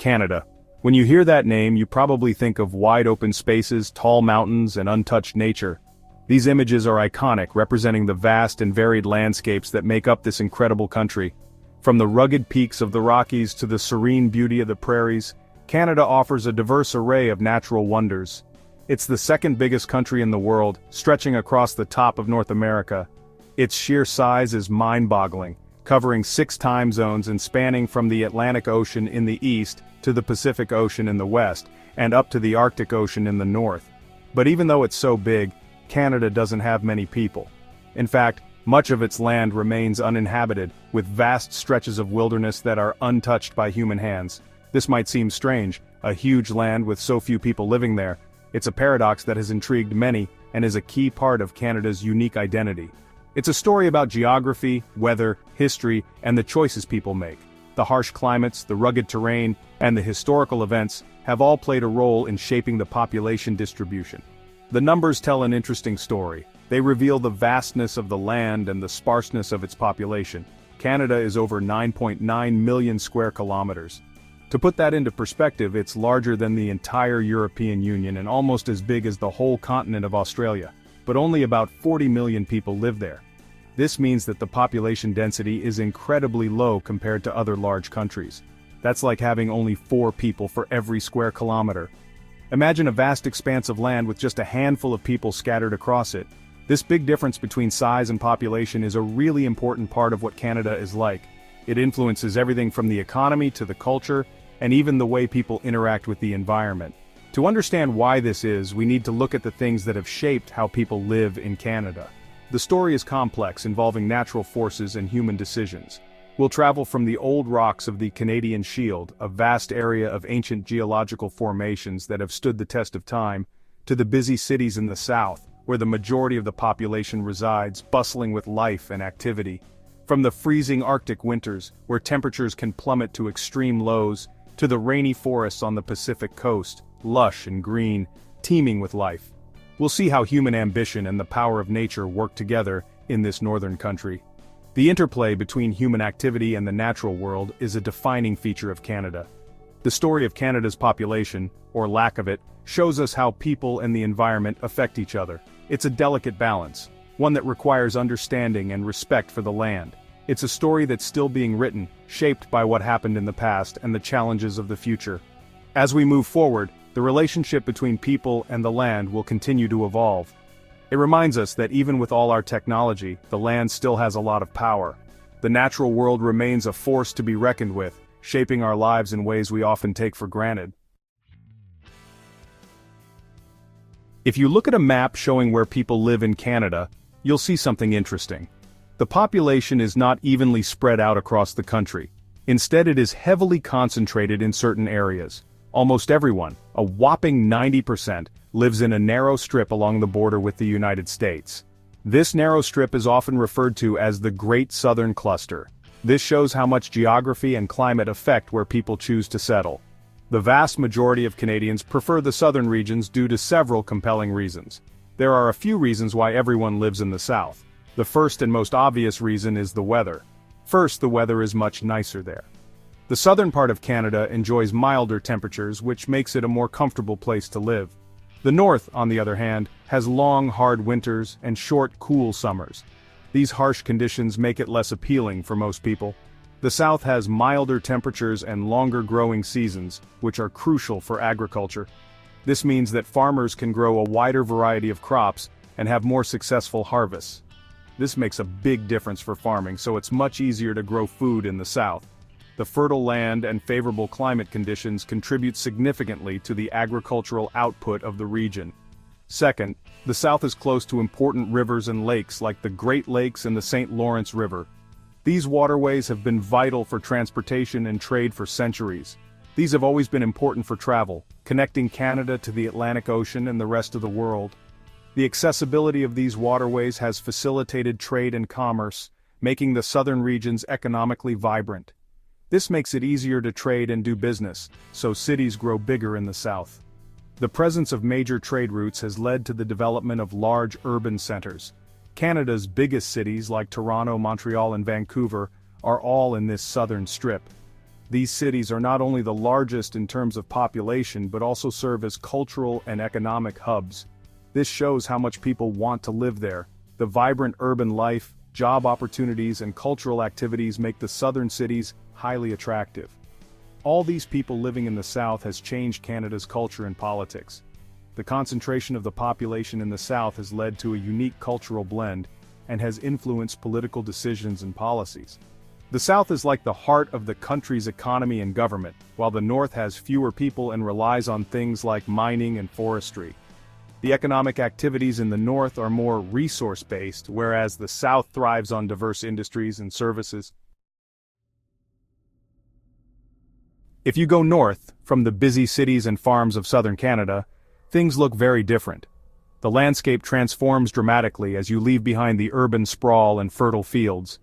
Canada. When you hear that name, you probably think of wide open spaces, tall mountains, and untouched nature. These images are iconic, representing the vast and varied landscapes that make up this incredible country. From the rugged peaks of the Rockies to the serene beauty of the prairies, Canada offers a diverse array of natural wonders. It's the second biggest country in the world, stretching across the top of North America. Its sheer size is mind-boggling, covering 6 time zones and spanning from the Atlantic Ocean in the east to the Pacific Ocean in the west, and up to the Arctic Ocean in the north. But even though it's so big, Canada doesn't have many people. In fact, much of its land remains uninhabited, with vast stretches of wilderness that are untouched by human hands. This might seem strange, a huge land with so few people living there. It's a paradox that has intrigued many, and is a key part of Canada's unique identity. It's a story about geography, weather, history, and the choices people make. The harsh climates, the rugged terrain, and the historical events have all played a role in shaping the population distribution. The numbers tell an interesting story. They reveal the vastness of the land and the sparseness of its population. Canada is over 9.9 million square kilometers. To put that into perspective, it's larger than the entire European Union and almost as big as the whole continent of Australia. But only about 40 million people live there. This means that the population density is incredibly low compared to other large countries. That's like having only 4 people for every square kilometer. Imagine a vast expanse of land with just a handful of people scattered across it. This big difference between size and population is a really important part of what Canada is like. It influences everything from the economy to the culture, and even the way people interact with the environment. To understand why this is, we need to look at the things that have shaped how people live in Canada. The story is complex, involving natural forces and human decisions. We'll travel from the old rocks of the Canadian Shield, a vast area of ancient geological formations that have stood the test of time, to the busy cities in the south, where the majority of the population resides, bustling with life and activity. From the freezing Arctic winters, where temperatures can plummet to extreme lows, to the rainy forests on the Pacific coast, lush and green, teeming with life. We'll see how human ambition and the power of nature work together in this northern country. The interplay between human activity and the natural world is a defining feature of Canada. The story of Canada's population, or lack of it, shows us how people and the environment affect each other. It's a delicate balance, one that requires understanding and respect for the land. It's a story that's still being written, shaped by what happened in the past and the challenges of the future. As we move forward, the relationship between people and the land will continue to evolve. It reminds us that even with all our technology, the land still has a lot of power. The natural world remains a force to be reckoned with, shaping our lives in ways we often take for granted. If you look at a map showing where people live in Canada, you'll see something interesting. The population is not evenly spread out across the country. Instead, it is heavily concentrated in certain areas. Almost everyone, a whopping 90%, lives in a narrow strip along the border with the United States. This narrow strip is often referred to as the Great Southern Cluster. This shows how much geography and climate affect where people choose to settle. The vast majority of Canadians prefer the southern regions due to several compelling reasons. There are a few reasons why everyone lives in the south. The first and most obvious reason is the weather. First, the weather is much nicer there. The southern part of Canada enjoys milder temperatures, which makes it a more comfortable place to live. The north, on the other hand, has long, hard winters and short, cool summers. These harsh conditions make it less appealing for most people. The south has milder temperatures and longer growing seasons, which are crucial for agriculture. This means that farmers can grow a wider variety of crops and have more successful harvests. This makes a big difference for farming, so it's much easier to grow food in the south. The fertile land and favorable climate conditions contribute significantly to the agricultural output of the region. Second, the south is close to important rivers and lakes like the Great Lakes and the St. Lawrence River. These waterways have been vital for transportation and trade for centuries. These have always been important for travel, connecting Canada to the Atlantic Ocean and the rest of the world. The accessibility of these waterways has facilitated trade and commerce, making the southern regions economically vibrant. This makes it easier to trade and do business, so cities grow bigger in the south. The presence of major trade routes has led to the development of large urban centers. Canada's biggest cities like Toronto, Montreal, and Vancouver are all in this southern strip. These cities are not only the largest in terms of population but also serve as cultural and economic hubs. This shows how much people want to live there. The vibrant urban life, job opportunities and cultural activities make the southern cities highly attractive. All these people living in the south has changed Canada's culture and politics. The concentration of the population in the south has led to a unique cultural blend and has influenced political decisions and policies. The South is like the heart of the country's economy and government, while the North has fewer people and relies on things like mining and forestry. The economic activities in the North are more resource-based, whereas the South thrives on diverse industries and services. If you go north, from the busy cities and farms of southern Canada, things look very different. The landscape transforms dramatically as you leave behind the urban sprawl and fertile fields.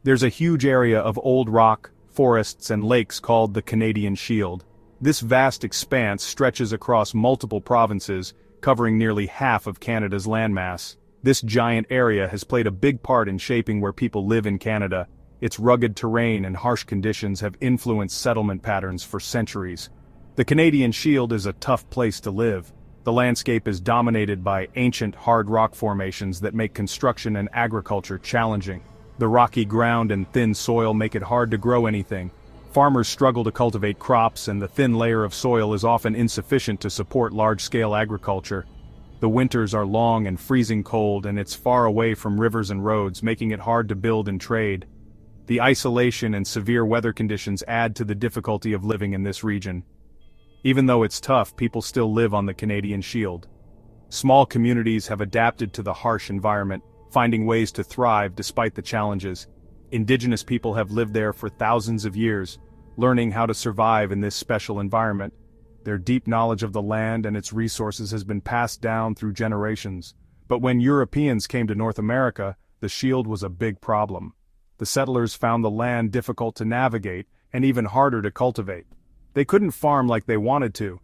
There's a huge area of old rock, forests and lakes called the Canadian Shield. This vast expanse stretches across multiple provinces, covering nearly half of Canada's landmass. This giant area has played a big part in shaping where people live in Canada. Its rugged terrain and harsh conditions have influenced settlement patterns for centuries. The Canadian Shield is a tough place to live. The landscape is dominated by ancient hard rock formations that make construction and agriculture challenging. The rocky ground and thin soil make it hard to grow anything. Farmers struggle to cultivate crops and the thin layer of soil is often insufficient to support large-scale agriculture. The winters are long and freezing cold and it's far away from rivers and roads, making it hard to build and trade. The isolation and severe weather conditions add to the difficulty of living in this region. Even though it's tough, people still live on the Canadian Shield. Small communities have adapted to the harsh environment, finding ways to thrive despite the challenges. Indigenous people have lived there for thousands of years, learning how to survive in this special environment. Their deep knowledge of the land and its resources has been passed down through generations. But when Europeans came to North America, the Shield was a big problem. The settlers found the land difficult to navigate and even harder to cultivate. They couldn't farm like they wanted to.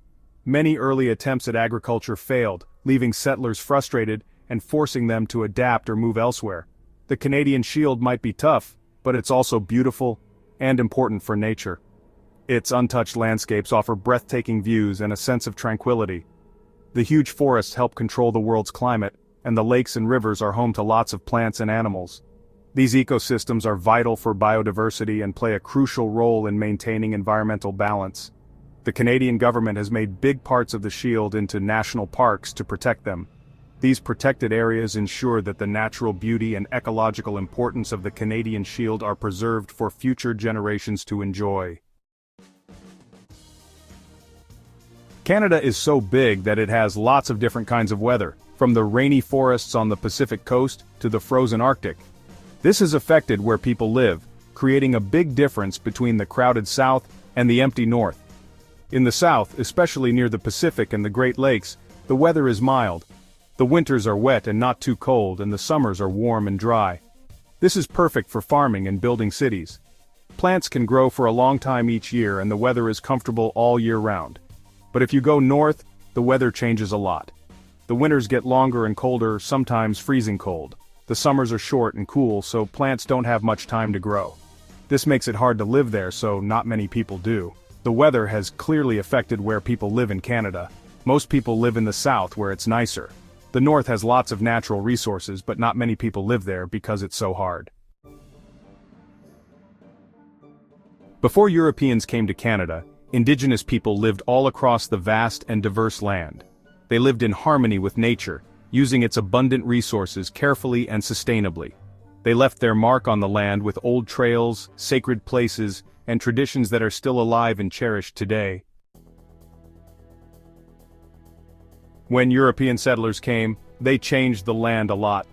Many early attempts at agriculture failed, leaving settlers frustrated and forcing them to adapt or move elsewhere. The Canadian Shield might be tough, but it's also beautiful and important for nature. Its untouched landscapes offer breathtaking views and a sense of tranquility. The huge forests help control the world's climate, and the lakes and rivers are home to lots of plants and animals. These ecosystems are vital for biodiversity and play a crucial role in maintaining environmental balance. The Canadian government has made big parts of the Shield into national parks to protect them. These protected areas ensure that the natural beauty and ecological importance of the Canadian Shield are preserved for future generations to enjoy. Canada is so big that it has lots of different kinds of weather, from the rainy forests on the Pacific coast to the frozen Arctic. This has affected where people live, creating a big difference between the crowded South and the empty North. In the South, especially near the Pacific and the Great Lakes, the weather is mild. The winters are wet and not too cold, and the summers are warm and dry. This is perfect for farming and building cities. Plants can grow for a long time each year and the weather is comfortable all year round. But if you go north, the weather changes a lot. The winters get longer and colder, sometimes freezing cold. The summers are short and cool, so plants don't have much time to grow. This makes it hard to live there, so not many people do. The weather has clearly affected where people live in Canada. Most people live in the South where it's nicer. The North has lots of natural resources, but not many people live there because it's so hard. Before Europeans came to Canada, Indigenous people lived all across the vast and diverse land. They lived in harmony with nature, using its abundant resources carefully and sustainably. They left their mark on the land with old trails, sacred places, and traditions that are still alive and cherished today. When European settlers came, they changed the land a lot.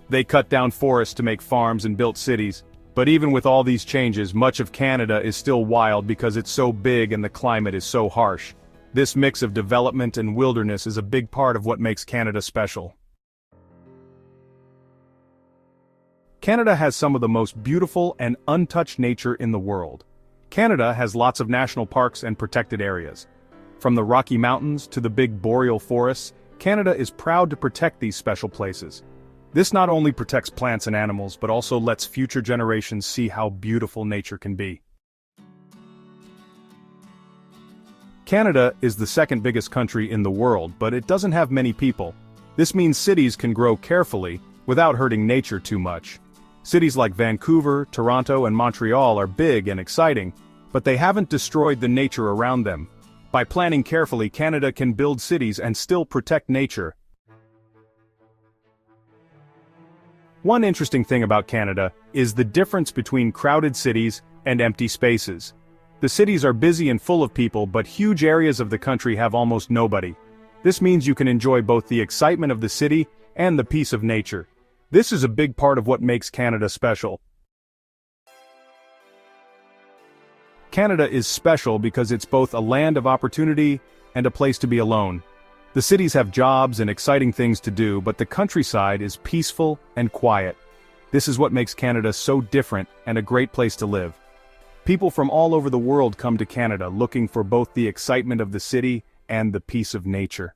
They cut down forests to make farms and built cities. But even with all these changes, much of Canada is still wild because it's so big and the climate is so harsh. This mix of development and wilderness is a big part of what makes Canada special. Canada has some of the most beautiful and untouched nature in the world. Canada has lots of national parks and protected areas. From the Rocky Mountains to the big boreal forests, Canada is proud to protect these special places. This not only protects plants and animals, but also lets future generations see how beautiful nature can be. Canada is the second biggest country in the world, but it doesn't have many people. This means cities can grow carefully, without hurting nature too much. Cities like Vancouver, Toronto, and Montreal are big and exciting, but they haven't destroyed the nature around them. By planning carefully, Canada can build cities and still protect nature. One interesting thing about Canada is the difference between crowded cities and empty spaces. The cities are busy and full of people, but huge areas of the country have almost nobody. This means you can enjoy both the excitement of the city and the peace of nature. This is a big part of what makes Canada special. Canada is special because it's both a land of opportunity and a place to be alone. The cities have jobs and exciting things to do, but the countryside is peaceful and quiet. This is what makes Canada so different and a great place to live. People from all over the world come to Canada looking for both the excitement of the city and the peace of nature.